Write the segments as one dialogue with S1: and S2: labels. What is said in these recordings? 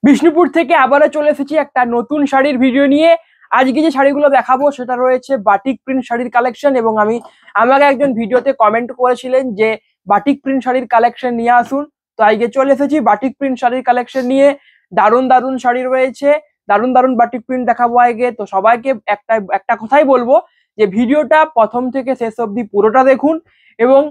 S1: বিষ্ণুপুর থেকে আবারও চলে এসেছি একটা নতুন শাড়ির ভিডিও নিয়ে। আজকে যে শাড়িগুলো দেখাবো সেটা রয়েছে বাটিক প্রিন্ট শাড়ির কালেকশন, এবং আমাকে একজন ভিডিওতে কমেন্ট করেছিলেন যে বাটিক প্রিন্ট শাড়ির কালেকশন নিয়ে আসুন। তো আজকে চলে এসেছি বাটিক প্রিন্ট শাড়ির কালেকশন নিয়ে। দারুণ দারুণ শাড়ি রয়েছে, দারুণ দারুণ বাটিক প্রিন্ট দেখাবো আজকে। তো সবাইকে একটা একটা কথাই বলবো যে ভিডিওটা প্রথম থেকে শেষ অবধি পুরোটা দেখুন, এবং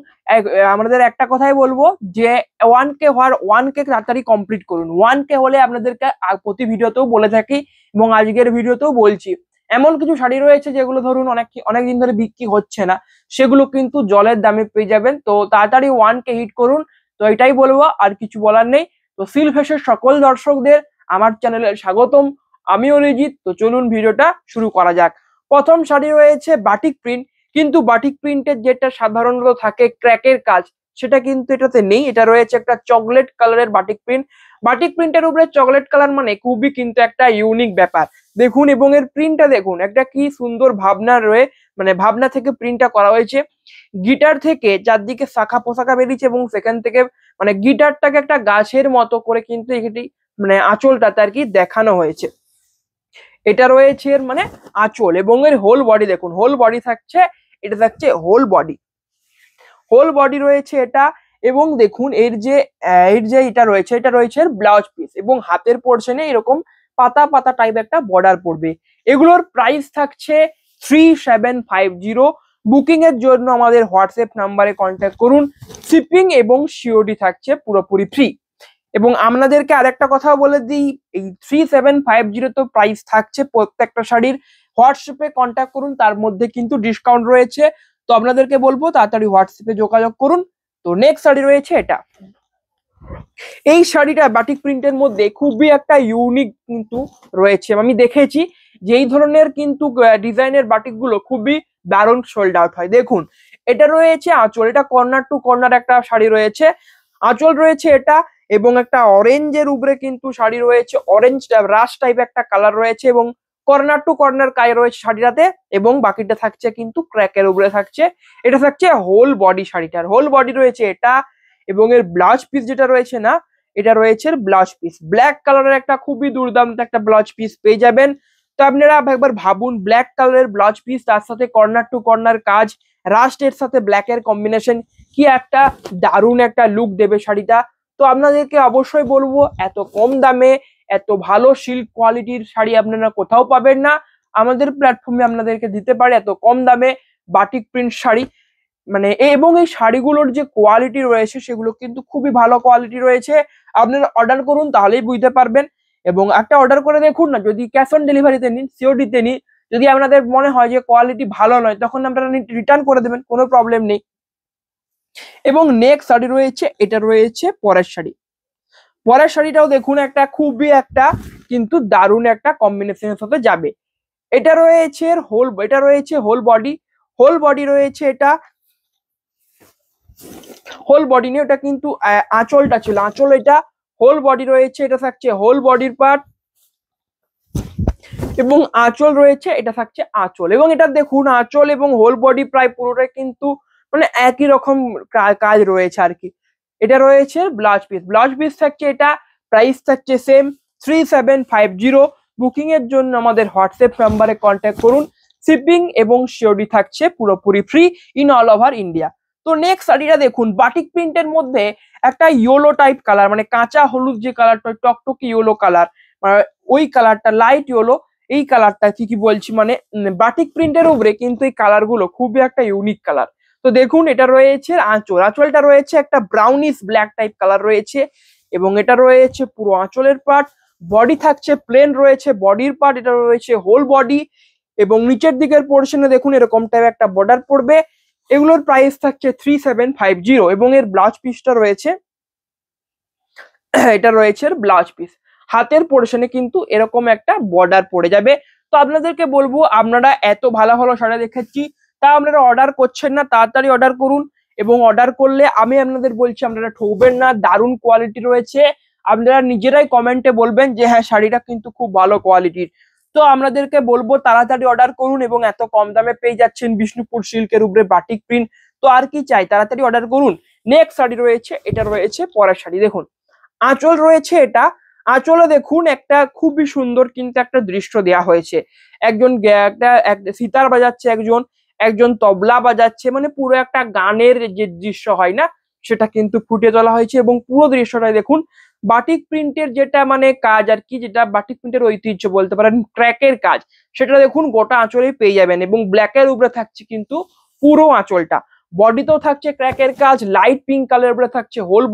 S1: আমাদের একটা কথাই বলবো যে 1K হওয়ার 1K তাড়াতাড়ি কমপ্লিট করুন। 1K হলে আপনাদেরকে প্রতি ভিডিওতেও বলে থাকি এবং আজকের ভিডিওতেও বলছি, এমন কিছু শাড়ি রয়েছে যেগুলো ধরুন অনেকদিন ধরে বিক্রি হচ্ছে না, সেগুলো কিন্তু জলের দামে পেয়ে যাবেন। তো তাড়াতাড়ি 1K হিট করুন। তো এটাই বলবো, আর কিছু বলার নেই। তো সিলফেসের সকল দর্শকদের আমার চ্যানেলে স্বাগতম, আমি অরিজিৎ। তো চলুন ভিডিওটা শুরু করা যাক। প্রথম শাড়ি রয়েছে বাটিক প্রিন্ট, কিন্তু বাটিক প্রিন্টের যেটা সাধারণত থাকে ক্র্যাকের কাজ, সেটা কিন্তু এটাতে নেই। এটা রয়েছে একটা চকলেট কালারের বাটিক প্রিন্ট। বাটিক প্রিন্টের উপরে চকলেট কালার মানে খুবই কিন্তু একটা ইউনিক ব্যাপার। দেখুন, এবং এর প্রিন্টটা দেখুন, একটা কি সুন্দর ভাবনা মানে ভাবনা থেকে প্রিন্টটা করা হয়েছে। গিটার থেকে চারদিকে শাখা পোশাখা বেরিয়েছে, এবং সেখান থেকে মানে গিটারটাকে একটা গাছের মতো করে কিন্তু এটি মানে আঁচলটাতে আর কি দেখানো হয়েছে। এটা রয়েছে এর মানে আঁচল, এবং এর হোল বডি দেখুন, হোল বডি থাকছে, এটা থাকছে হোল বডি রয়েছে এটা। এবং দেখুন এর যে এটা রয়েছে এর ব্লাউজ পিস, এবং হাতের পোর্শনে এরকম পাতা পাতা টাইপ একটা বর্ডার পড়বে। এগুলোর প্রাইস থাকছে 3750। বুকিং এর জন্য আমাদের হোয়াটসঅ্যাপ নাম্বারে কন্ট্যাক্ট করুন। শিপিং এবং সিওডি থাকছে পুরোপুরি ফ্রি। এবং আপনাদেরকে আরেকটা কথা বলে দিই, এই 3750 তো প্রাইস থাকছে প্রত্যেকটা শাড়ির। হোয়াটসঅ্যাপে কন্ট্যাক্ট করুন, তার মধ্যে কিন্তু ডিসকাউন্ট রয়েছে। তো আপনাদেরকে বলবো তাড়াতাড়ি হোয়াটসঅ্যাপে যোগাযোগ করুন। তো নেক্সট শাড়ি রয়েছে এটা। এই শাড়িটা বাটিক প্রিন্টের মধ্যে খুবই একটা ইউনিক কিন্তু রয়েছে। আমি দেখেছি যে এই ধরনের কিন্তু ডিজাইনের বাটিক গুলো খুবই দারুণ সোল্ড আউট হয়। দেখুন, এটা রয়েছে আঁচল, এটা কর্নার টু কর্নার একটা শাড়ি রয়েছে, আঁচল রয়েছে এটা, এবং একটা অরেঞ্জের উপরে কিন্তু শাড়ি রয়েছে, অরেঞ্জ রাশ টাইপ একটা কালার রয়েছে, এবং কর্নার টু কর্নার কাজ রয়েছে শাড়িটাতে, এবং বাকিটা থাকছে কিন্তু ক্র্যাকের উপরে থাকছে। এটা থাকছে হোল বডি, শাড়িটার হোল বডি রয়েছে এটা। এবং এর ব্লাউজ পিস যেটা রয়েছে না, এটা রয়েছে ব্লাউজ পিস ব্ল্যাক কালারের একটা খুবই দুর্দান্ত একটা ব্লাউজ পিস পেয়ে যাবেন। তো আপনারা একবার ভাবুন, ব্ল্যাক কালারের ব্লাউজ পিস, তার সাথে কর্নার টু কর্নার কাজ, রাস্টের সাথে ব্ল্যাকের কম্বিনেশন, কি একটা দারুণ একটা লুক দেবে শাড়িটা। তো আপনাদেরকে অবশ্যই বলবো, এত কম দামে এত ভালো সিল্ক কোয়ালিটির শাড়ি আপনারা কোথাও পাবেন না। আমাদের প্ল্যাটফর্মে আপনাদেরকে দিতে পারে এত কম দামে বাটিক প্রিন্ট শাড়ি। মানে এবং এই শাড়িগুলোর যে কোয়ালিটি রয়েছে সেগুলো কিন্তু খুবই ভালো কোয়ালিটি রয়েছে। আপনারা অর্ডার করুন, তাহলেই বুঝতে পারবেন। এবং একটা অর্ডার করে দেখুন না, যদি ক্যাশ অন ডেলিভারিতে নিন, সিওডিতে নিন, যদি আপনাদের মনে হয় যে কোয়ালিটি ভালো নয়, তখন আপনারা রিটার্ন করে দেবেন, কোনো প্রবলেম নেই। এবং নেক্সট শাড়ি রয়েছে, এটা রয়েছে পরের শাড়ি। পরের শাড়িটাও দেখুন, একটা খুবই একটা কিন্তু দারুণ একটা কম্বিনেশনের সাথে যাবে। এটা রয়েছে হোল বডি রয়েছে এটা। হোল বডি নিয়ে এটা কিন্তু আঁচলটা ছিল, আঁচল এটা হোল বডি রয়েছে, এটা থাকছে হোল বডির পার্ট, এবং আঁচল রয়েছে, এটা থাকছে আঁচল। এবং এটা দেখুন, আঁচল এবং হোল বডি প্রায় পুরোটাই কিন্তু মানে একই রকম কাজ রয়েছে আর কি। এটা রয়েছে ব্লাউজ পিস থাকছে এটা। প্রাইস থাকছে সেম 3750। বুকিং এর জন্য আমাদের হোয়াটসঅ্যাপ নাম্বারে কন্ট্যাক্ট করুন। শিপিং এবং সিওডি থাকছে পুরোপুরি free in all over India. তো নেক্সট শাড়িটা দেখুন, বাটিক প্রিন্টের মধ্যে একটা ইয়েলো টাইপ কালার, মানে কাঁচা হলুদ যে কালারটা, টকটকি ইয়েলো কালার, ওই কালারটা লাইট ইয়েলো। এই কালারটা কি বলছি, মানে বাটিক প্রিন্টের উপরে কিন্তু এই কালার গুলো খুবই একটা ইউনিক কালার। তো দেখুন, এটা রয়েছে আঁচলটা রয়েছে একটা ব্রাউনিশ ব্ল্যাক টাইপ কালার রয়েছে, এবং এটা রয়েছে পুরো আঁচলের পার্ট। বডি থাকছে প্লেন রয়েছে, বডির পার্ট এটা রয়েছে হোল বডি, এবং নিচের দিকের পোর্শনে দেখুন এরকম টাইপ একটা বর্ডার পড়বে। এগুলোর প্রাইস থাকছে 3750। এবং এর ব্লাউজ পিসটা রয়েছে, এটা রয়েছে ব্লাউজ পিস, হাতের পোর্শনে কিন্তু এরকম একটা বর্ডার পড়ে যাবে। তো আপনাদেরকে বলবো, আপনারা এত ভালো ভালো শাড়ি দেখাচ্ছি, তা আপনারা অর্ডার করছেন না, তাড়াতাড়ি অর্ডার করুন। এবং অর্ডার করলে আমি আপনাদের বলছি, আপনারা ঠকবেন না, দারুণ কোয়ালিটি রয়েছে। আপনারা নিজেরাই কমেন্টে বলবেন যে হ্যাঁ, শাড়িটা কিন্তু খুব ভালো কোয়ালিটির। তো আপনাদেরকে বলবো তাড়াতাড়ি অর্ডার করুন, এবং এত কম দামে পেয়ে যাচ্ছেন বিষ্ণুপুর সিল্কের উপরে বাটিক প্রিন্ট। তো আর কি চাই, তাড়াতাড়ি অর্ডার করুন। নেক্সট শাড়ি রয়েছে, এটা রয়েছে পরের শাড়ি। দেখুন, আঁচল রয়েছে এটা, আঁচলে দেখুন একটা খুবই সুন্দর কিন্তু একটা দৃশ্য দেয়া হয়েছে। একজন একটা সিতার বাজাচ্ছে, একজন একজন তবলা বাজাচ্ছে, মানে পুরো একটা গানের যে দৃশ্য হয় না সেটা কিন্তু ফুটিয়ে তোলা হয়েছে। এবং পুরো দৃশ্যটা দেখুন বাটিক প্রিন্টের যেটা মানে কাজ আর কি, যেটা বাটিক প্রিন্টের ঐতিহ্য বলতে পারেন, ক্র্যাকের কাজ, সেটা দেখুন গোটা আঁচলেই পেয়ে যাবেন। এবং ব্ল্যাকের উপরে থাকছে কিন্তু পুরো আঁচলটা, বডিতেও থাকছে ক্র্যাকের কাজ, লাইট পিঙ্ক কালারের উপরে থাকছে হোল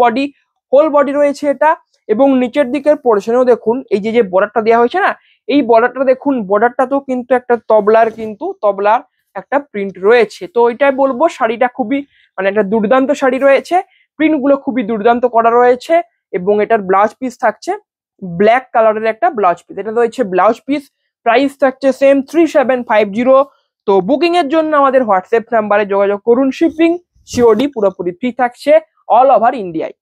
S1: বডি রয়েছে এটা। এবং নিচের দিকের পোর্শনেও দেখুন এই যে যে বর্ডারটা দেওয়া হয়েছে না, এই বর্ডারটা দেখুন, বর্ডারটাতেও কিন্তু একটা তবলার একটা প্রিন্ট রয়েছে। তো এটাই বলবো শাড়িটা খুবই মানে একটা দুর্দান্ত শাড়ি রয়েছে, প্রিন্ট গুলো খুবই দুর্দান্ত করা রয়েছে। এবং এটার ব্লাউজ পিস থাকছে ব্ল্যাক কালারের একটা ব্লাউজ পিস, এটা রয়েছে ব্লাউজ পিস। প্রাইস থাকছে সেম 3750। তো বুকিং এর জন্য আমাদের হোয়াটসঅ্যাপ নাম্বারে যোগাযোগ করুন। শিপিং সিওডি পুরোপুরি ফ্রি থাকছে অল ওভার ইন্ডিয়ায়।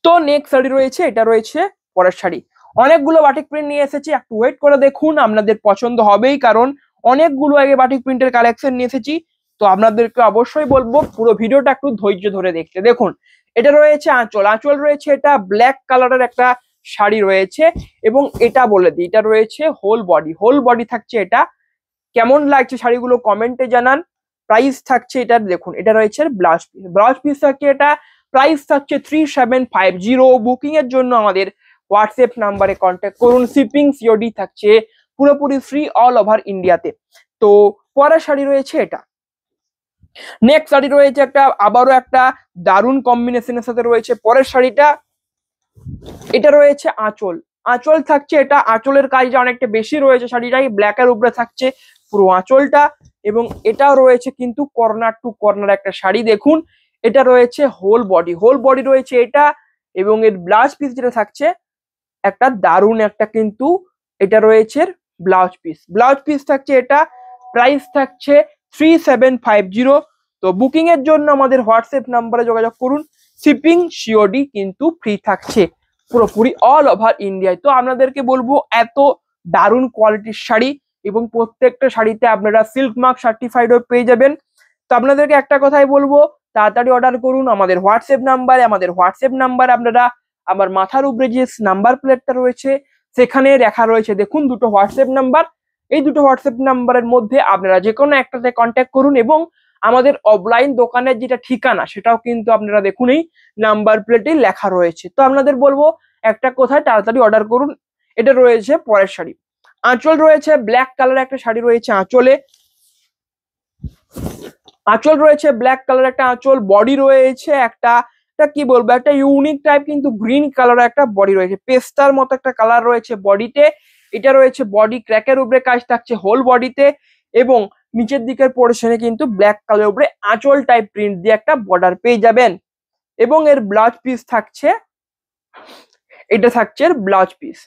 S1: তো নেক্সট শাড়ি রয়েছে, এটা রয়েছে পরের শাড়ি। অনেকগুলো বাটিক প্রিন্ট নিয়ে এসেছি, একটু ওয়েট করে দেখুন, আপনাদের পছন্দ হবেই, কারণ অনেকগুলো আগে বাটিক প্রিন্টের কালেকশন নিয়ে এসেছি। তো আপনাদেরকে অবশ্যই বলবো পুরো ভিডিওটা একটু ধৈর্য ধরে দেখতে। দেখুন এটা রয়েছে আঁচল রয়েছে, এটা ব্ল্যাক কালারের একটা শাড়ি রয়েছে। এবং এটা বলে দিই, এটা রয়েছে হোল বডি থাকছে এটা। কেমন লাগছে শাড়িগুলো কমেন্টে জানান। প্রাইস থাকছে এটার দেখুন, এটা রয়েছে ব্লাউজ পিস থাকছে এটা। প্রাইস থাকছে 3750। বুকিং এর জন্য আমাদের হোয়াটসঅ্যাপ নাম্বারে কন্ট্যাক্ট করুন। শিপিং সিওডি থাকছে পুরোপুরি ফ্রি অল ওভার ইন্ডিয়াতে। তো পরের শাড়ি রয়েছে এটা। নেক্সট শাড়ি রয়েছে একটা, আবারও একটা দারুণ কম্বিনেশনের সাথে রয়েছে পরের শাড়িটা। এটা রয়েছে আঁচল থাকছে এটা, আঁচলের কাজটা অনেকটা বেশি রয়েছে শাড়িটাই, ব্ল্যাকের উপরে থাকছে পুরো আঁচলটা। এবং এটাও রয়েছে কিন্তু কর্নার টু কর্নার একটা শাড়ি। দেখুন এটা রয়েছে হোল বডি রয়েছে এটা। এবং এর ব্লাউজ পিস যেটা থাকছে একটা দারুণ একটা কিন্তু এটা রয়েছে ব্লাউজ পিস থাকছে এটা। প্রাইস থাকছে 3750। তো বুকিং এর জন্য আমাদের হোয়াটসঅ্যাপ নাম্বারে যোগাযোগ করুন। শিপিং সিওডি কিন্তু ফ্রি থাকছে পুরোপুরি অল ওভার ইন্ডিয়ায়। তো আপনাদেরকে বলবো এত দারুণ কোয়ালিটির শাড়ি, এবং প্রত্যেকটা শাড়িতে আপনারা সিল্ক মার্ক সার্টিফাইডও পেয়ে যাবেন। তো আপনাদেরকে একটা কথাই বলবো, তাড়াতাড়ি অর্ডার করুন আমাদের হোয়াটসঅ্যাপ নাম্বার আপনারা আমার মাথার উপরে যে নাম্বার প্লেটটা রয়েছে সেখানে লেখা রয়েছে দেখুন দুটো হোয়াটসঅ্যাপ নাম্বার। এই দুটো হোয়াটসঅ্যাপ নাম্বারের মধ্যে আপনারা যে কোনো একটাতে কন্ট্যাক্ট করুন। এবং আমাদের অফলাইন দোকানের যেটা ঠিকানা সেটাও কিন্তু আপনারা দেখুন এই নাম্বার প্লেটে লেখা রয়েছে। তো আপনাদের বলবো একটা কোথায় তাড়াতাড়ি অর্ডার করুন। এটা রয়েছে পরের শাড়ি। আঁচল রয়েছে ব্ল্যাক কালার একটা শাড়ি রয়েছে আঁচল রয়েছে ব্ল্যাক কালার একটা আঁচল। বডি রয়েছে একটা কি বলবো, একটা ইউনিক টাইপ কিন্তু গ্রিন কালার একটা বডি রয়েছে, পেস্তার মতো একটা কালার রয়েছে বডিতে। এটা রয়েছে বডি, ক্র্যাকের উপরে কাজ থাকছে হোল বডিতে। এবং নিচের দিকের পোর্শনে কিন্তু ব্ল্যাক কালার উপরে আঁচল টাইপ প্রিন্ট দিয়ে একটা বর্ডার পেয়ে যাবেন। এবং এর ব্লাউজ পিস থাকছে, এটা থাকছে এর ব্লাউজ পিস।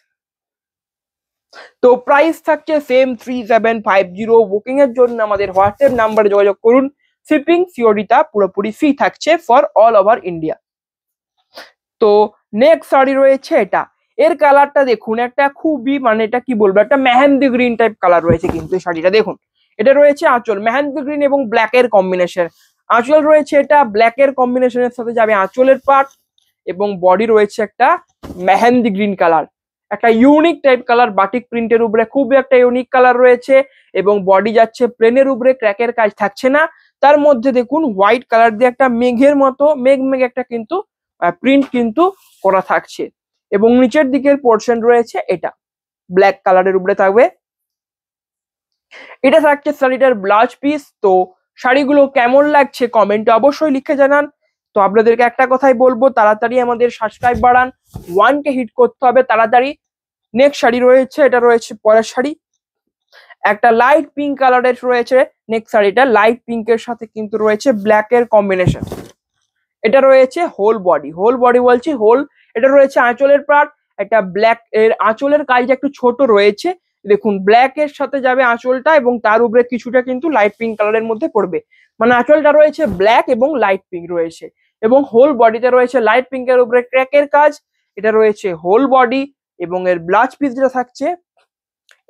S1: তো প্রাইস থাকছে সেম 3750। বুকিং এর জন্য আমাদের হোয়াটসঅ্যাপ নাম্বারে যোগাযোগ করুন। শিপিং সিওডিটা পুরোপুরি ফ্রি থাকছে ফর অল ওভার ইন্ডিয়া। তো নেক্সট শাড়ি রয়েছে এটা। এর কালারটা দেখুন একটা খুবই মানে এটা কি বলবো, একটা মেহেন্দি গ্রিন টাইপ কালার রয়েছে কিন্তু এই শাড়িটা দেখুন। এটা রয়েছে আঁচল মেহেন্দি গ্রিন এবং ব্ল্যাক এর কম্বিনেশন। আঁচল রয়েছে এটা ব্ল্যাক এর কম্বিনেশনের সাথে যাবে আঁচলের পার্ট। এবং বডি রয়েছে একটা মেহেন্দি গ্রিন কালার, একটা ইউনিক টাইপ কালার বাটিক প্রিন্টের উপরে, খুবই একটা ইউনিক কালার রয়েছে। এবং বডি যাচ্ছে প্লেনের উপরে, ক্র্যাকের কাজ থাকছে না। তার মধ্যে দেখুন হোয়াইট কালার দিয়ে একটা মেঘের মতো মেঘ একটা কিন্তু প্রিন্ট কিন্তু করা থাকছে। এবং নিচের দিকের পোর্শন রয়েছে এটা ব্ল্যাক কালারের উপরে থাকবে। এটা থাকছে শাড়িটার ব্লাউজ পিস। তো শাড়িগুলো কেমন লাগছে কমেন্টে অবশ্যই লিখে জানান। তো আপনাদেরকে একটা কথাই বলবো, তাড়াতাড়ি আমাদের সাবস্ক্রাইব বাড়ান, 1K হিট করতে হবে তাড়াতাড়ি। নেক্সট শাড়ি রয়েছে, এটা রয়েছে পরের শাড়ি। একটা লাইট পিঙ্ক কালারের রয়েছে নেক্সট শাড়িটা, লাইট পিঙ্কের সাথে কিন্তু রয়েছে ব্ল্যাক এর কম্বিনেশন। এটা রয়েছে হোল বডি বলছি হোল। এটা রয়েছে আঁচলের পার্ট, একটা ব্ল্যাক এর আঁচলের কাজটা একটু ছোট রয়েছে দেখুন, ব্ল্যাক এর সাথে যাবে আঁচলটা এবং তার উপরে কিছুটা কিন্তু লাইট পিঙ্ক কালারের মধ্যে পড়বে। মানে আঁচলটা রয়েছে ব্ল্যাক এবং লাইট পিঙ্ক রয়েছে। এবং হোল বডিতে রয়েছে লাইট পিঙ্কের উপরে ক্র্যাকের কাজ। এটা রয়েছে হোল বডি। এবং এর ব্লাউজ পিস যেটা থাকছে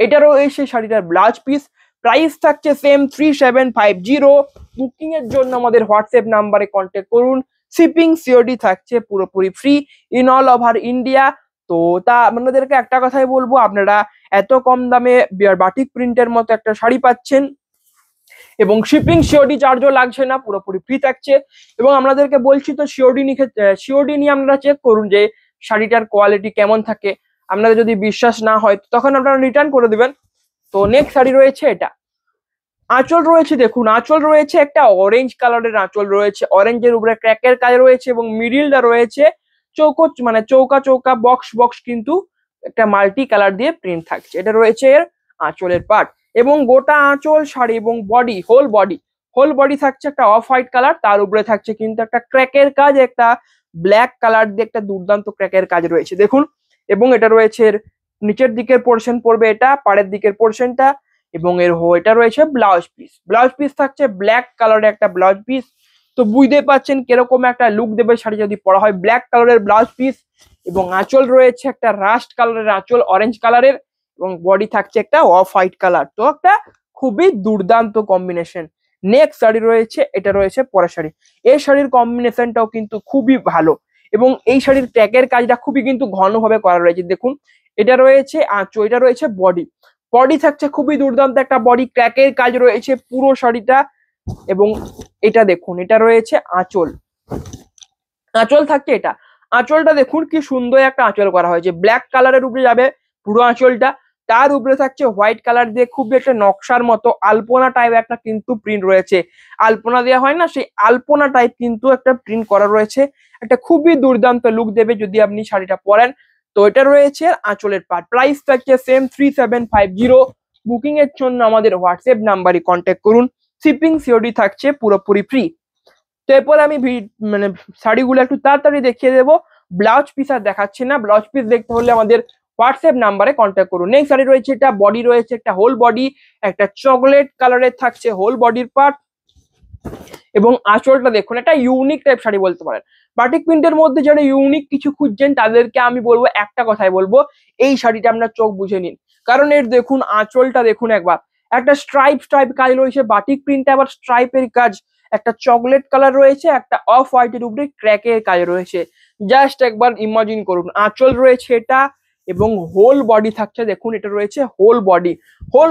S1: এটা রয়েছে শাড়িটার ব্লাউজ পিস। প্রাইস থাকছে সেম 3750। বুকিং এর জন্য আমাদের হোয়াটসঅ্যাপ নাম্বারে কন্ট্যাক্ট করুন। শিপিং সিওডি থাকছে পুরোপুরি free in all over India. তো তা আপনাদেরকে একটা কথাই বলবো, আপনারা এত কম দামে বাটিক প্রিন্টের মতো একটা শাড়ি পাচ্ছেন এবং শিপিং সিওডি চার্জও লাগছে না, পুরোপুরি ফ্রি থাকছে। এবং আপনাদেরকে বলছি তো সিওডি নিয়ে আপনারা চেক করুন যে শাড়িটার কোয়ালিটি কেমন থাকে। আপনাদের যদি বিশ্বাস না হয় তখন আপনারা রিটার্ন করে দিবেন। তো নেক্সট শাড়ি রয়েছে এটা। আঁচল রয়েছে, দেখুন আঁচল রয়েছে একটা অরেঞ্জ কালারের আঁচল রয়েছে, অরেঞ্জের উপরে ক্র্যাকের কাজ রয়েছে এবং মিডিলটা রয়েছে চৌকা চৌকা বক্স বক্স, কিন্তু একটা মাল্টি কালার দিয়ে প্রিন্ট থাকছে। এটা রয়েছে এর আঁচলের পার্ট। এবং গোটা আঁচল শাড়ি এবং হোল বডি থাকছে একটা অফ হোয়াইট কালার, তার উপরে থাকছে কিন্তু একটা ক্র্যাকের কাজ, একটা ব্ল্যাক কালার দিয়ে একটা দুর্দান্ত ক্র্যাকের কাজ রয়েছে দেখুন। এবং এটা রয়েছে এর নিচের দিকের পোর্শন পড়বে, এটা পাড়ের দিকের পোর্শনটা। এবং এটা রয়েছে ব্লাউজ পিস থাকছে ব্ল্যাক কালারের একটা ব্লাউজ পিস। তো বুঝতে পারছেন কিরকম একটা লুক দেবে শাড়ি যদি পরা হয়, ব্ল্যাক কালারের ব্লাউজ পিস। এবং আঁচল রয়েছে একটা রাস্ট কালারের আঁচল, অরেঞ্জ কালারের, এবং বডি থাকছে একটা অফ হোয়াইট কালার। তো একটা খুবই দুর্দান্ত কম্বিনেশন। নেক্সট শাড়ি রয়েছে, এটা রয়েছে পরের শাড়ি। এই শাড়ির কম্বিনেশনটাও কিন্তু খুবই ভালো এবং এই শাড়ির ট্যাগের কাজটা খুবই কিন্তু ঘনভাবে করা রয়েছে দেখুন। এটা রয়েছে আঁচল, এটা রয়েছে বডি থাকছে খুবই দুর্দান্ত একটা বডি, ক্র্যাকের কাজ রয়েছে পুরো শাড়িটা। এবং এটা দেখুন, এটা রয়েছে আঁচল থাকছে এটা। আঁচলটা দেখুন কি সুন্দর একটা আঁচল করা হয়েছে, ব্ল্যাক কালারের উপরে যাবে পুরো আঁচলটা, তার উপরে থাকছে হোয়াইট কালার দিয়ে খুবই একটা নকশার মতো আলপনা টাইপ একটা কিন্তু প্রিন্ট রয়েছে। আলপনা দেওয়া হয় না, সেই আলপনা টাইপ কিন্তু একটা প্রিন্ট করা রয়েছে, একটা খুবই দুর্দান্ত লুক দেবে যদি আপনি শাড়িটা পরেন। তো এটা রয়েছে আঁচলের পার্ট। প্রাইস থাকছে সেম 3750। বুকিং এর জন্য আমাদের হোয়াটসঅ্যাপ নাম্বারে কন্ট্যাক্ট করুন। শিপিং সিওডি থাকছে পুরোপুরি ফ্রি। তো এরপর আমি মানে শাড়িগুলো একটু তাড়াতাড়ি দেখিয়ে দেবো, ব্লাউজ পিস আর দেখাচ্ছি না। ব্লাউজ পিস দেখতে হলে আমাদের হোয়াটসঅ্যাপ নাম্বারে কন্ট্যাক্ট করুন। নেক্সট শাড়ি রয়েছে এটা, বডি রয়েছে একটা হোল বডি, একটা চকলেট কালারের থাকছে হোল বডির পার্ট। এবং আঁচলটা দেখুন, একটা ইউনিক টাইপ শাড়ি বলতে পারেন। বাটিক প্রিন্টের মধ্যে যারা ইউনিক কিছু খুঁজছেন তাদেরকে আমি বলবো একটা কথাই বলবো, এই শাড়িটা আপনার চোখ বুঝে নিন। কারণ এর দেখুন আঁচলটা দেখুন একবার, একটা স্ট্রাইপ কাজ রয়েছে বাটিক প্রিন্টে, আবার স্ট্রাইপের কাজ, একটা চকলেট কালার রয়েছে, একটা অফ হোয়াইটের উপরে ক্র্যাকের কাজ রয়েছে। জাস্ট একবার ইমাজিন করুন, আঁচল রয়েছে এটা এবং হোল বডি থাকছে দেখুন, এটা রয়েছে হোল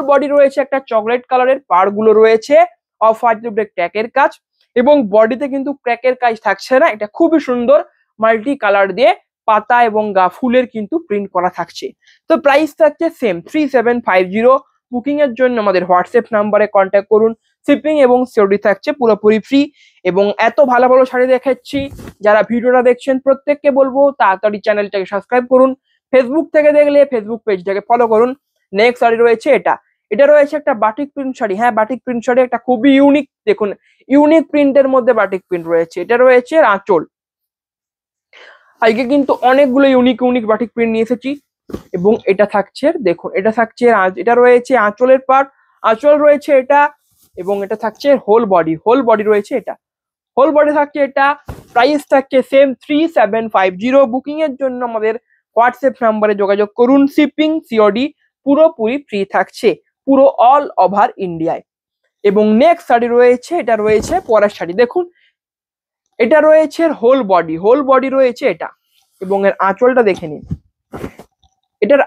S1: বডি রয়েছে একটা চকলেট কালারের, পাড়গুলো রয়েছে অফ হোয়াইটের উপরে ক্র্যাকের কাজ। এবং বডিতে কিন্তু ক্র্যাকের কাজ থাকছে না, এটা খুবই সুন্দর মাল্টি কালার দিয়ে পাতা এবং ফুলের কিন্তু প্রিন্ট করা থাকছে। তো প্রাইস থাকছে সেম 3750। বুকিং এর জন্য আমাদের হোয়াটসঅ্যাপ নাম্বারে কন্ট্যাক্ট করুন। শিপিং এবং সিওডি থাকছে পুরোপুরি ফ্রি। এবং এত ভালো ভালো শাড়ি দেখাচ্ছি, যারা ভিডিওটা দেখছেন প্রত্যেককে বলবো তাড়াতাড়ি চ্যানেলটাকে সাবস্ক্রাইব করুন। ফেসবুক থেকে দেখলে ফেসবুক পেজটাকে ফলো করুন। নেক্সট শাড়ি রয়েছে এটা রয়েছে একটা বাটিক প্রিন্ট শাড়ি। হ্যাঁ, বাটিক প্রিন্ট শাড়ি একটা খুবই ইউনিক, দেখুন ইউনিক প্রিন্টের মধ্যে বাটিক প্রিন্ট রয়েছে। এটা রয়েছে আঁচল। আজকে কিন্তু অনেকগুলো ইউনিক বাটিক প্রিন্ট নিয়ে এসেছি। এবং এটা থাকছে দেখুন, এটা রয়েছে আঁচলের পার্ট, আঁচল রয়েছে এটা। এবং এটা থাকছে হোল বডি রয়েছে এটা, হোল বডি থাকছে এটা। প্রাইস থাকছে সেম 3750। বুকিং এর জন্য আমাদের হোয়াটসঅ্যাপ নাম্বারে যোগাযোগ করুন। শিপিং সিওডি পুরোপুরি ফ্রি থাকছে পুরো অল ওভার ইন্ডিয়ায়। এবং নেক্সট শাড়ি রয়েছে, এটা রয়েছে পরের শাড়ি। দেখুন এটা রয়েছে হোল বডি রয়েছে এটা। এবং এর আঁচলটা দেখে নিন, এটার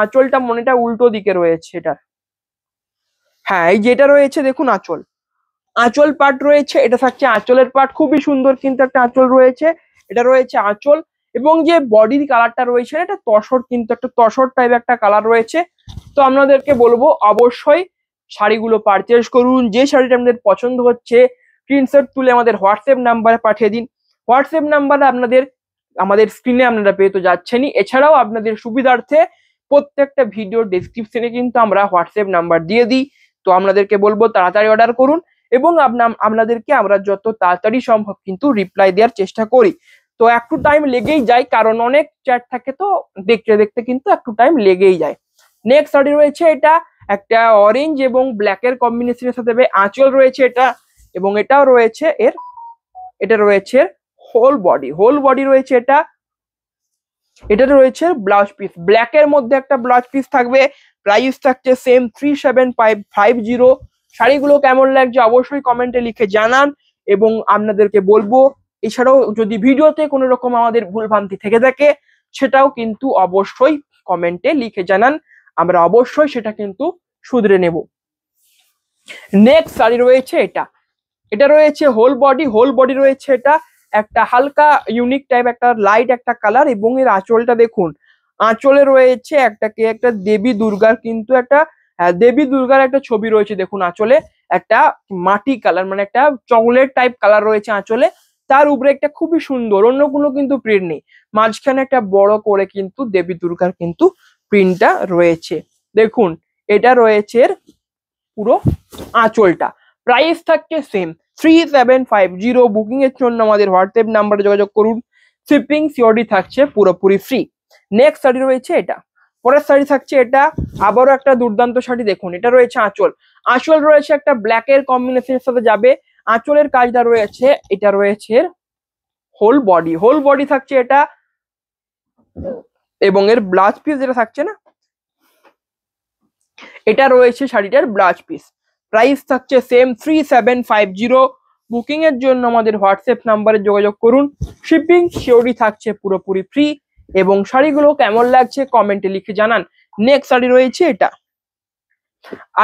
S1: আঁচলটা মনেটা উল্টো দিকে রয়েছে এটার। হ্যাঁ, এই যেটা রয়েছে দেখুন আঁচল পার্ট রয়েছে, এটা থাকছে আঁচলের পার্ট, খুবই সুন্দর কিন্তু একটা আঁচল রয়েছে। এটা রয়েছে আঁচল। এবং যে বডির কালারটা রয়েছে এটা তসর, কিন্তু একটা তসর টাইপ একটা কালার রয়েছে। তো আপনাদেরকে বলবো অবশ্যই শাড়িগুলো পারচেজ করুন। যে শাড়িটা আপনাদের পছন্দ হচ্ছে স্ক্রিনশট তুলে আমাদের হোয়াটসঅ্যাপ নাম্বারে পাঠিয়ে দিন। হোয়াটসঅ্যাপ নাম্বারে আমাদের স্ক্রিনে আপনারা পেয়ে তো যাচ্ছেনই, এছাড়াও আপনাদের সুবিধার্থে প্রত্যেকটা ভিডিও ডেসক্রিপশনে কিন্তু আমরা হোয়াটসঅ্যাপ নাম্বার দিয়ে দিই। তো আপনাদেরকে বলবো তাড়াতাড়ি অর্ডার করুন এবং আপনাদেরকে আমরা যত তাড়াতাড়ি সম্ভব কিন্তু রিপ্লাই দেওয়ার চেষ্টা করি। তো একটু টাইম লেগেই যায়, কারণ অনেক চ্যাট থাকে, তো দেখতে দেখতে কিন্তু একটু টাইম লেগেই যায়। নেক্সট শাড়ি রয়েছে এটা, একটা অরেঞ্জ এবং ব্ল্যাকের কম্বিনেশনের সাথে আঁচল রয়েছে এটা। এবং এটাও রয়েছে এটা রয়েছে হোল বডি রয়েছে এটা রয়েছে ব্লাউজ পিস, ব্ল্যাকের মধ্যে একটা ব্লাউজ পিস থাকবে। প্রাইস থাকছে সেম 3750। শাড়িগুলো কেমন লাগছে অবশ্যই কমেন্টে লিখে জানান। এবং আপনাদেরকে বলবো এছাড়াও যদি ভিডিওতে কোনো রকম আমাদের ভুলভ্রান্তি থেকে থাকে সেটাও কিন্তু অবশ্যই কমেন্টে লিখে জানান, আমরা অবশ্যই সেটা কিন্তু শুধরে নেব। নেক্সট শাড়ি রয়েছে এটা, এটা রয়েছে হোল বডি রয়েছে, এটা একটা হালকা ইউনিক টাইপ একটা লাইট একটা কালার, এবং এর আঁচলটা দেখুন, আঁচলে রয়েছে একটা দেবী দুর্গার কিন্তু একটা দেবী দুর্গার একটা ছবি রয়েছে। দেখুন আঁচলে একটা মাটি কালার মানে একটা চকলেট টাইপ কালার রয়েছে আঁচলে, তার উপরে একটা খুবই সুন্দর অন্য কোনো কিন্তু প্রিন্ট নেই, মাঝখানে একটা বড় করে কিন্তু দেবী দুর্গার কিন্তু প্রিন্টটা রয়েছে। দেখুন এটা রয়েছে এর পুরো আঁচলটা। প্রাইস থাকছে সেম 3750। বুকিং এর জন্য আমাদের হোয়াটসঅ্যাপ নাম্বারে যোগাযোগ করুন, শিপিং সিওডি থাকছে পুরোপুরি ফ্রি। নেক্সট শাড়ি রয়েছে এটা, পরের শাড়ি থাকছে এটা, আবারও একটা দুর্দান্ত শাড়ি। দেখুন এটা রয়েছে আঁচল রয়েছে একটা ব্ল্যাকের কম্বিনেশনের সাথে যাবে, আঁচলের কাজটা রয়েছে, এটা রয়েছে হোল বডি থাকছে এটা, এবং এর ব্লাউজ পিস যেটা থাকছে না, এটা রয়েছে শাড়িটার ব্লাউজ পিস। প্রাইস থাকছে সেম 3750। বুকিং এর জন্য আমাদের হোয়াটসঅ্যাপ নাম্বারে যোগাযোগ করুন, শিপিং সিওডি থাকছে পুরোপুরি ফ্রি। এবং শাড়িগুলো কেমন লাগছে কমেন্টে লিখে জানান। নেক্সট শাড়ি রয়েছে এটা,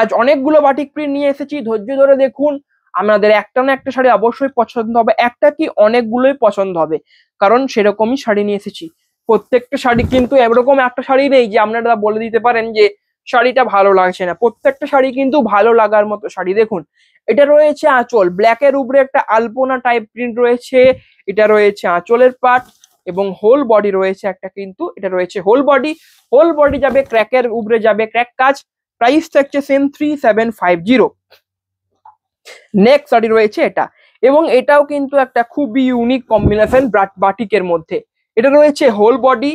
S1: আজ অনেকগুলো বাটিক প্রিন্ট নিয়ে এসেছি, ধৈর্য ধরে দেখুন, আমাদের একটা না একটা শাড়ি অবশ্যই পছন্দ হবে, একটা কি অনেকগুলোই পছন্দ হবে, কারণ সেরকমই শাড়ি নিয়ে এসেছি। প্রত্যেকটা শাড়ি কিন্তু এরকম একটা শাড়ি নেই যে আপনারা বলে দিতে পারেন যে শাড়িটা ভালো লাগছে না, প্রত্যেকটা শাড়ি কিন্তু ভালো লাগার মতো শাড়ি। দেখুন এটা রয়েছে আঁচল, ব্ল্যাকের উপরে একটা আলপনা টাইপ প্রিন্ট রয়েছে, এটা রয়েছে আঁচলের পার্ট, এবং হোল বডি রয়েছে একটা কিন্তু, এটা রয়েছে হোল বডি যাবে ক্র্যাকের উপরে যাবে ক্র্যাক কাজ। প্রাইস থাকছে সেম 3750। নেক্সট শাড়ি রয়েছে এটা, এবং এটাও কিন্তু একটা খুবই ইউনিক কম্বিনেশন বাটিকের মধ্যে, এটা রয়েছে হোল বডি।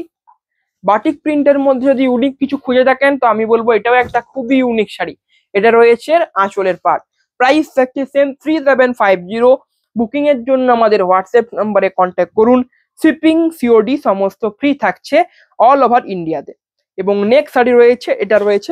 S1: বাটিক প্রিন্টের মধ্যে যদি ইউনিক কিছু খুঁজে থাকেন তো আমি বলবো এটাও একটা খুবই ইউনিক শাড়ি। এটা রয়েছে আঁচলের পার্ট। প্রাইস থাকছে সেম 3750। বুকিং এর জন্য আমাদের হোয়াটসঅ্যাপ নাম্বারে কন্ট্যাক্ট করুন, শিপিং সিওডি সমস্ত ফ্রি থাকছে অল ওভার ইন্ডিয়াতে। এবং নেক্সট শাড়ি রয়েছে, এটা রয়েছে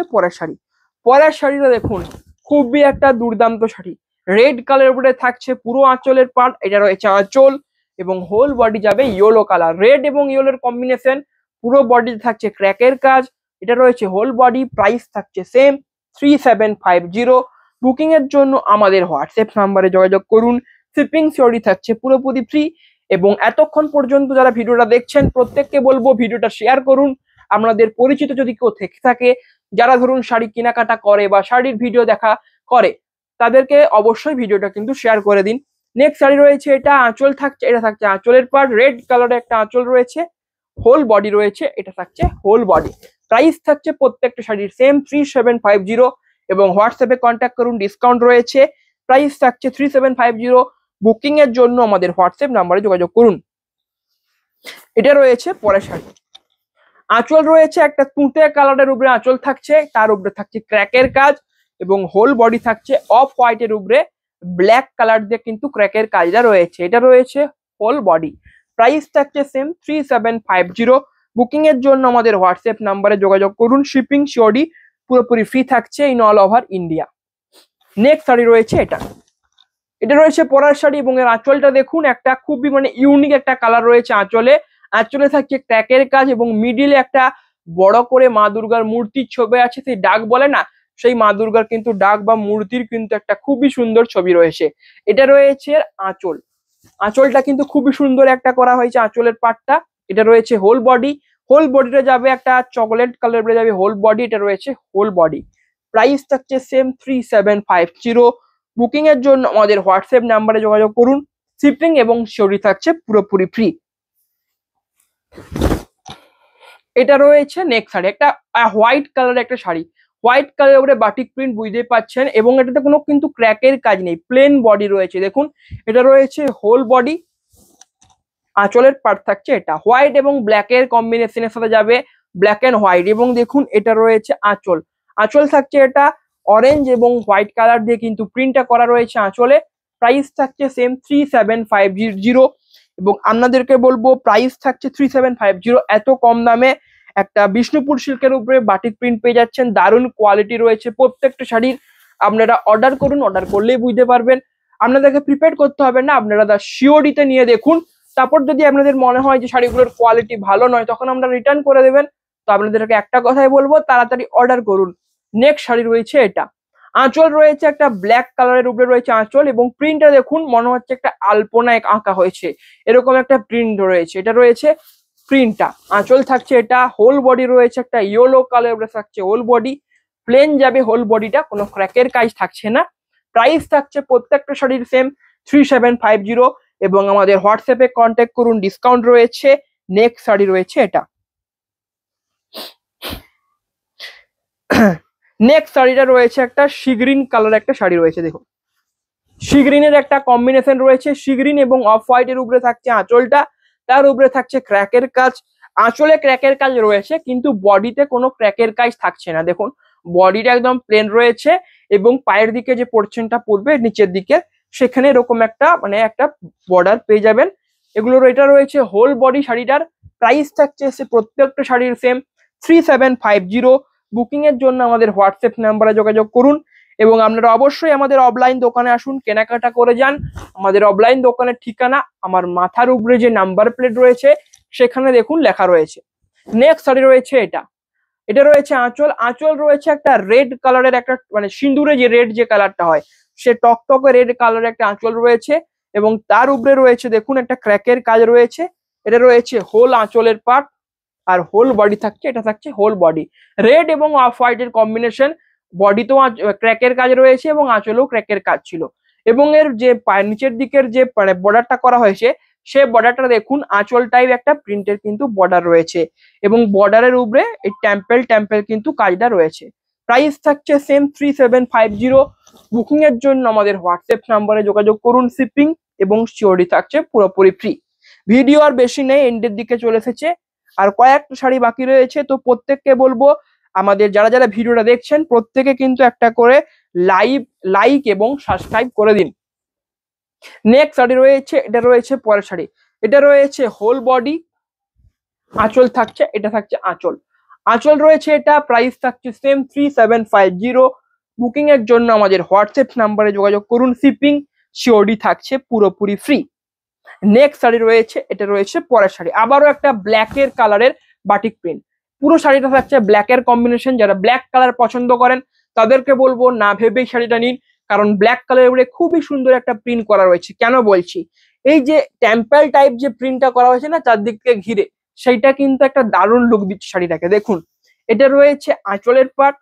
S1: পরের শাড়িটা দেখুন, খুবই একটা দুর্দান্ত শাড়ি, রেড কালার উপরে থাকছে পুরো আঁচলের পার্ট, এটা রয়েছে আঁচল, এবং হোল বডি যাবে ইয়েলো কালার, রেড এবং ইয়েলোর কম্বিনেশন, পুরো বডিতে থাকছে ক্র্যাকের কাজ, এটা রয়েছে হোল বডি। প্রাইস থাকছে সেম 3750। বুকিং এর জন্য আমাদের হোয়াটসঅ্যাপ নাম্বারে যোগাযোগ করুন, শিপিং সিওডি থাকছে পুরোপুরি ফ্রি। এবং এতক্ষণ পর্যন্ত যারা ভিডিওটা দেখছেন প্রত্যেককে বলবো ভিডিওটা শেয়ার করুন, আপনাদের পরিচিত যদি কেউ থেকে থাকে যারা ধরুন শাড়ি কেনাকাটা করে বা শাড়ির ভিডিও দেখা করে, তাদেরকে অবশ্যই ভিডিওটা কিন্তু শেয়ার করে দিন। নেক্সট শাড়ি রয়েছে এটা, আঁচল থাকছে, এটা থাকছে আঁচলের পার্ট, রেড কালারের একটা আঁচল রয়েছে, হোল বডি রয়েছে, এটা থাকছে হোল বডি। প্রাইস থাকছে প্রত্যেকটা শাড়ির সেম 3750। এবং হোয়াটসঅ্যাপে কন্ট্যাক্ট করুন, ডিসকাউন্ট রয়েছে। প্রাইস থাকছে 3750। বুকিং এর জন্য আমাদের হোয়াটসঅ্যাপ নাম্বারে যোগাযোগ করুন। এটা রয়েছে পরের শাড়ি, আঁচল রয়েছে একটা তুঁতে কালারের উপরে আঁচল থাকছে, তার উপরে থাকছে ক্র্যাকের কাজ, এবং হোল বডি থাকছে অফ হোয়াইটের উপরে ব্ল্যাক কালার দিয়ে কিন্তু ক্র্যাকের কাজটা রয়েছে, এটা রয়েছে হোল বডি। প্রাইস থাকছে সেম 3750। বুকিং এর জন্য আমাদের হোয়াটসঅ্যাপ নাম্বারে যোগাযোগ করুন, শিপিং সিওডি পুরোপুরি ফ্রি থাকছে in all over India. Next sari রয়েছে এটা, এটা রয়েছে পরার শাড়ি, এবং এর আঁচলটা দেখুন একটা খুবই মানে ইউনিক একটা কালার রয়েছে আঁচলে থাকছে ক্র্যাকের কাজ, এবং মিডিলে একটা বড় করে মা দুর্গার মূর্তির ছবি আছে, সেই ডাক বলে না, সেই মা দুর্গার কিন্তু ডাক বা মূর্তির কিন্তু একটা খুবই সুন্দর ছবি রয়েছে। এটা রয়েছে আঁচলটা কিন্তু খুবই সুন্দর একটা করা হয়েছে আঁচলের পাটটা। এটা রয়েছে হোল বডিটা যাবে একটা চকলেট কালার যাবে হোল বডি, এটা রয়েছে হোল বডি। প্রাইস থাকছে সেম 3750। বুকিং এর জন্য আমাদের হোয়াটসঅ্যাপ নাম্বারে যোগাযোগ করুন, শিপিং এবং সিওডি থাকছে পুরোপুরি ফ্রি। এটা রয়েছে নেক্সট শাড়ি, একটা হোয়াইট কালারের একটা শাড়ি, হোয়াইট কালারের উপরে বাটিক প্রিন্ট বুঝতে পাচ্ছেন, এবং এটাতে কোনো কিন্তু ক্র্যাকের কাজ নেই, প্লেন বডি রয়েছে। দেখুন এটা রয়েছে হোল বডি, আঁচলের পার্ট থাকছে এটা হোয়াইট এবং ব্ল্যাকের কম্বিনেশনের সাথে যাবে, ব্ল্যাক এন্ড হোয়াইট। এবং দেখুন এটা রয়েছে আঁচল থাকছে এটা অরেঞ্জ এবং হোয়াইট কালার দিয়ে কিন্তু প্রিন্টটা করা রয়েছে আঁচলে। প্রাইস থাকছে সেম 3750। এবং আপনাদেরকে বলবো প্রাইস থাকছে 3750, এত কম দামে একটা বিষ্ণুপুর সিল্কের উপরে বাটিক প্রিন্ট পেয়ে যাচ্ছেন, দারুণ কোয়ালিটি রয়েছে প্রত্যেকটা শাড়ির। আপনারা অর্ডার করুন, অর্ডার করলেই বুঝতে পারবেন, আপনাদেরকে প্রিপেড করতে হবে না, আপনারা সিওডিতে নিয়ে দেখুন তারপর যদি আপনাদের মনে হয় যে শাড়িগুলোর কোয়ালিটি ভালো নয়, তখন আমরা রিটার্ন করে দেবেন। তো আপনাদেরকে একটা কথাই বলবো, তাড়াতাড়ি অর্ডার করুন। নেক্সট শাড়ি রয়েছে এটা, আঁচল রয়েছে একটা ব্ল্যাক কালারের উপরে রয়েছে আঁচল, এবং প্রিন্টটা দেখুন মনে হচ্ছে একটা আলপনা আঁকা হয়েছে, এরকম একটা প্রিন্ট রয়েছে। এটা রয়েছে প্রিন্টটা, আঁচল থাকছে এটা, হোল বডি রয়েছে একটা ইয়েলো কালার থাকছে হোল বডি, প্লেন যাবে হোল বডিটা, কোনো ক্র্যাকের কাজ থাকছে না। প্রাইস থাকছে প্রত্যেকটা শাড়ির সেম 3750, এবং আমাদের হোয়াটসঅ্যাপে কন্ট্যাক্ট করুন, ডিসকাউন্ট রয়েছে। নেক্সট শাড়ি রয়েছে এটা, নেক্সট শাড়িটা রয়েছে একটা সি গ্রিন কালার একটা শাড়ি রয়েছে। দেখুন সি গ্রিনের একটা কম্বিনেশন রয়েছে, সি গ্রিন এবং অফ হোয়াইটের উপরে থাকছে আঁচলটা, তার উপরে থাকছে ক্র্যাকের কাজ। আঁচলে ক্র্যাকের কাজ রয়েছে, কিন্তু বডিতে কোনো ক্র্যাকের কাজ থাকছে না। দেখুন বডিটা একদম প্লেন রয়েছে, এবং পায়ের দিকে যে পোর্শনটা পড়বে নিচের দিকে, সেখানে এরকম একটা একটা বর্ডার পেয়ে যাবেন। এগুলোর এটা রয়েছে হোল বডি শাড়িটার। প্রাইস থাকছে প্রত্যেকটা শাড়ির সেম 3750। বুকিং এর জন্য আমাদের হোয়াটসঅ্যাপ নাম্বারে যোগাযোগ করুন, এবং আপনারা অবশ্যই আমাদের অফলাইন দোকানে আসুন, কেনাকাটা করে যান। আমাদের অফলাইন দোকানের ঠিকানা আমার মাথার উপরে যে নাম্বার প্লেট রয়েছে সেখানে দেখুন লেখা রয়েছে। নেক্সট শাড়ি রয়েছে এটা, এটা রয়েছে আঁচল, আঁচল রয়েছে একটা রেড কালারের একটা সিঁদুরে যে রেড যে কালারটা হয়, সে টকটকে রেড কালারের একটা আঁচল রয়েছে, এবং তার উপরে রয়েছে দেখুন একটা ক্র্যাকের কাজ রয়েছে। এটা রয়েছে হোল আঁচলের পার্ট, আর হোল বডি থাকছে, এটা থাকছে হোল বডি রেড এবং অফ হোয়াইটের কম্বিনেশন। বডিতেও ক্র্যাকের কাজ রয়েছে এবং আঁচলেও ক্র্যাকের কাজ ছিল, এবং এর যে নিচের দিকের যে বর্ডারটা করা হয়েছে, সে বর্ডারটা দেখুন আঁচল টাইপ একটা প্রিন্টের কিন্তু বর্ডার রয়েছে, এবং বর্ডারের উপরে এই টেম্পেল কিন্তু কাজটা রয়েছে। প্রাইস থাকছে সেম 3750। বুকিং এর জন্য আমাদের হোয়াটসঅ্যাপ নাম্বারে যোগাযোগ করুন। শিপিং এবং সিওডি থাকছে পুরোপুরি ফ্রি। ভিডিও আর বেশি নেই, এন্ডের দিকে চলে এসেছে, আর কয়েকটা শাড়ি বাকি রয়েছে। তো প্রত্যেককে বলবো, আমাদের যারা যারা ভিডিওটা দেখছেন প্রত্যেকে কিন্তু একটা করে লাইক এবং সাবস্ক্রাইব করে দিন। নেক্সট শাড়ি রয়েছে, এটা রয়েছে পরের শাড়ি, এটা রয়েছে হোল বডি, আঁচল থাকছে, এটা থাকছে আঁচল, আঁচল রয়েছে এটা। প্রাইস থাকছে সেম 3750। বুকিং এর জন্য আমাদের হোয়াটসঅ্যাপ নাম্বারে যোগাযোগ করুন। শিপিং সিওডি থাকছে পুরোপুরি ফ্রি। নেক্সট শাড়ি রয়েছে, এটা রয়েছে পরের শাড়ি, আবারও একটা ব্ল্যাকের কালারের বাটিক প্রিন্ট। পুরো শাড়িটা থাকছে ব্ল্যাকের কম্বিনেশন। যারা ব্ল্যাক কালার পছন্দ করেন তাদেরকে বলবো না ভেবেই শাড়িটা নিন, কারণ ব্ল্যাক কালারের উপরে খুবই সুন্দর একটা প্রিন্ট করা রয়েছে। কেন বলছি, এই যে টেম্পল টাইপ যে প্রিন্টটা করা হয়েছে না চারদিক থেকে ঘিরে, সেইটা কিন্তু একটা দারুণ লুক দিচ্ছে শাড়িটাকে। দেখুন এটা রয়েছে আঁচলের পার্ট,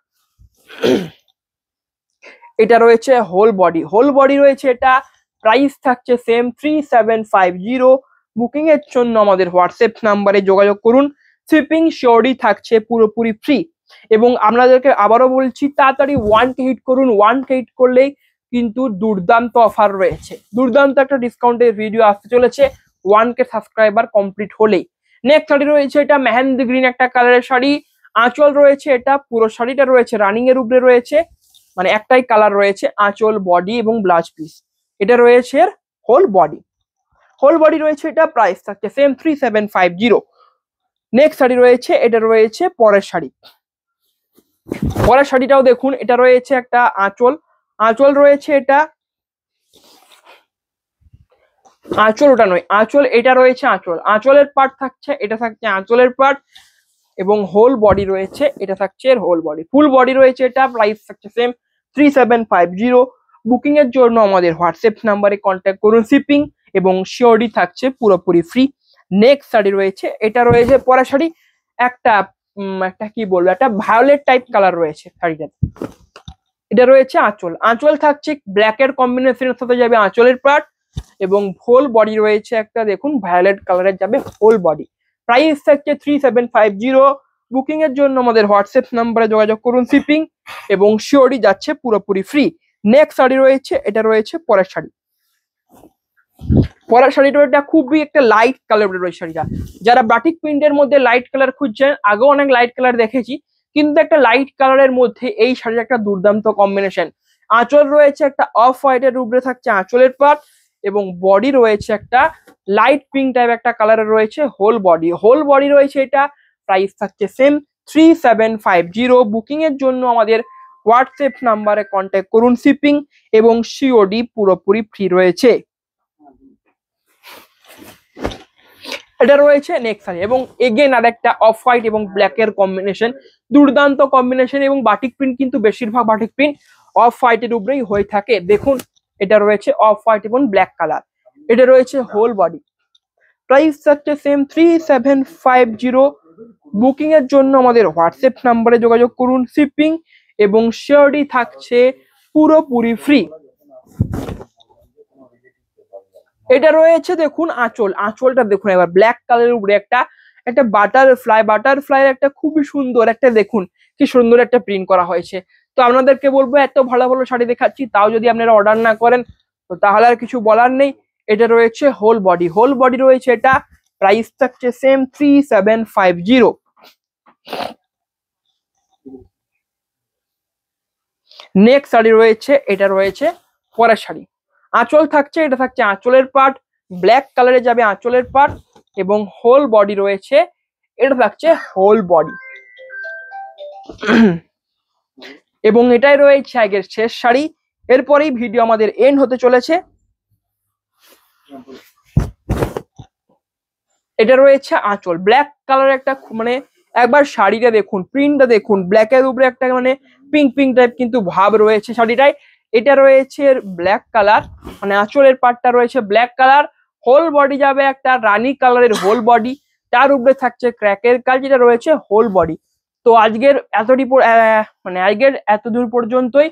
S1: এটা রয়েছে হোল বডি, হোল বডি রয়েছে এটা। প্রাইস থাকছে সেম 3750। বুকিং এর জন্য আমাদের হোয়াটসঅ্যাপ নাম্বারে যোগাযোগ করুন। শিপিং সিওডি থাকছে পুরোপুরি ফ্রি। এবং আপনাদেরকে আবারও বলছি, তাড়াতাড়ি 1K হিট করুন। 1K হিট করলেই কিন্তু দুর্দান্ত অফার রয়েছে, দুর্দান্ত একটা ডিসকাউন্টের ভিডিও আসতে চলেছে 1K সাবস্ক্রাইবার কমপ্লিট হলেই। নেক্সট শাড়ি রয়েছে এটা মেহেন্দি গ্রিন একটা কালারের শাড়ি, আঁচল রয়েছে এটা, পুরো শাড়িটা রয়েছে রানিং এর উপরে রয়েছে, একটাই কালার রয়েছে, আঁচল বডি এবং ব্লাউজ পিস। এটা রয়েছে হোল বডি, হোল বডি রয়েছে এটা। প্রাইস থাকছে সেম 3750। নেক্সট শাড়ি রয়েছে, এটা রয়েছে পরের শাড়ি, পরের শাড়িটাও দেখুন, এটা রয়েছে একটা আঁচল, আঁচল রয়েছে এটা, আঁচল ওটা নয়, আঁচল এটা রয়েছে আঁচল, আঁচলের পার্ট থাকছে, এটা থাকছে আঁচলের পার্ট, এবং হোল বডি রয়েছে, এটা থাকছে এর হোল বডি, ফুল বডি রয়েছে এটা। প্রাইস থাকছে সেম 3750। বুকিং এর জন্য আমাদের হোয়াটসঅ্যাপ নাম্বারে কন্ট্যাক্ট করুন। শিপিং এবং সিওডি থাকছে পুরোপুরি ফ্রি। নেক্সট শাড়ি রয়েছে, এটা রয়েছে পরের শাড়ি, একটা কি বলবো, একটা ভায়োলেট টাইপ কালার রয়েছে শাড়িটাতে। এটা রয়েছে আঁচল, আঁচল থাকছে ব্ল্যাকের কম্বিনেশনের সাথে যাবে আঁচলের পার্ট, এবং হোল বডি রয়েছে একটা দেখুন ভায়োলেট কালারের যাবে হোল বডি। প্রাইস থাকছে 3750। বুকিং এর জন্য আমাদের হোয়াটসঅ্যাপ নাম্বারে যোগাযোগ করুন। শিপিং এবং সিওডি যাচ্ছে পুরোপুরি ফ্রি। নেক্সট শাড়ি রয়েছে, এটা রয়েছে পরের শাড়ি, পরের শাড়িটা এটা খুবই একটা লাইট কালারের রয়েছে শাড়িটা। যারা বাটিক প্রিন্টের মধ্যে লাইট কালার খুঁজছেন, আগেও অনেক লাইট কালার দেখেছি, কিন্তু একটা লাইট কালারের মধ্যে এই শাড়ির একটা দুর্দান্ত কম্বিনেশন। আঁচল রয়েছে একটা অফ হোয়াইটের উপরে থাকছে আঁচলের পার্ট, এবং বডি রয়েছে একটা লাইট পিঙ্ক টাইপ একটা কালারের রয়েছে হোল বডি, হোল বডি রয়েছে এটা। প্রাইস থাকছে সেম 3750। বুকিং এর জন্য আমাদের হোয়াটসঅ্যাপ নাম্বারে কন্ট্যাক্ট করুন। শিপিং এবং সিওডি পুরোপুরি ফ্রি রয়েছে। এটা রয়েছে নেক্সট শাড়ি এবং এগেন আর একটা অফ হোয়াইট এবং ব্ল্যাকের কম্বিনেশন, দুর্দান্ত কম্বিনেশন। এবং বাটিক প্রিন্ট কিন্তু বেশিরভাগ বাটিক প্রিন্ট অফ হোয়াইটের উপরেই হয়ে থাকে। দেখুন এটা রয়েছে অফ হোয়াইট এবং ব্ল্যাক কালার। এটা রয়েছে হোল বডি। প্রাইস থাকছে সেম 3750। বুকিং এর জন্য আমাদের হোয়াটসঅ্যাপ নাম্বারে যোগাযোগ করুন। শিপিং এবং শিওরিটি থাকছে পুরোপুরি ফ্রি। এটা রয়েছে দেখুন আঁচল, আঁচলটা দেখুন এবার ব্ল্যাক কালারের উপরে একটা বাটারফ্লাই একটা খুবই সুন্দর একটা, দেখুন কি সুন্দর একটা প্রিন্ট করা হয়েছে। তো আপনাদেরকে বলবো এত ভালো ভালো শাড়ি দেখাচ্ছি, তাও যদি আপনারা অর্ডার না করেন তো তাহলে আর কিছু বলার নেই। এটা রয়েছে হোল বডি রয়েছে, এটা প্রাইস থাকছে সেম 3750। নেক্সট শাড়ি রয়েছে, এটা রয়েছে পরের শাড়ি। আঁচল থাকছে, এটা থাকছে আঁচলের পার্ট, ব্ল্যাক কালারে যাবে আঁচলের পার্ট এবং হোল বডি রয়েছে, এটা থাকছে হোল বডি। এবং এটাই রয়েছে আগের শেষ শাড়ি। এরপরেই ভিডিও আমাদের এন্ড হতে চলেছে। এটা রয়েছে আঁচল, ব্ল্যাক কালারের একটা, মানে একবার শাড়িটা দেখুন, প্রিন্টটা দেখুন, ব্ল্যাকের উপরে একটা মানে পিঙ্ক টাইপ কিন্তু ভাব রয়েছে শাড়িটায়। এটা রয়েছে ব্ল্যাক কালার, মানে আঁচলের পার্টটা রয়েছে ব্ল্যাক কালার, হোল বডি যাবে একটা রানী কালারের হোল বডি, তার উপরে থাকছে ক্র্যাকের কাজ, যেটা রয়েছে হোল বডি। তো আজকের আজকের এতদূর পর্যন্তই।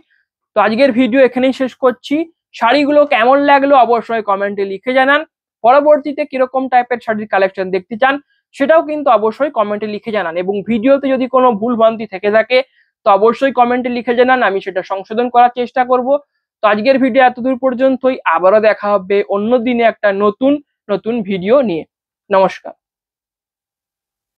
S1: তো আজকের ভিডিও এখানেই শেষ করছি। শাড়িগুলো কেমন লাগলো অবশ্যই কমেন্টে লিখে জানান। পরবর্তীতে কিরকম টাইপের শাড়ির কালেকশন দেখতে চান সেটাও কিন্তু অবশ্যই কমেন্টে লিখে জানান। এবং ভিডিওতে যদি কোনো ভুল ভ্রান্তি থেকে থাকে তো অবশ্যই কমেন্টে লিখে জানান, আমি সেটা সংশোধন করার চেষ্টা করব। তো আজকের ভিডিও এতদূর পর্যন্তই, আবারও দেখা হবে অন্য দিনে একটা নতুন ভিডিও নিয়ে। নমস্কার।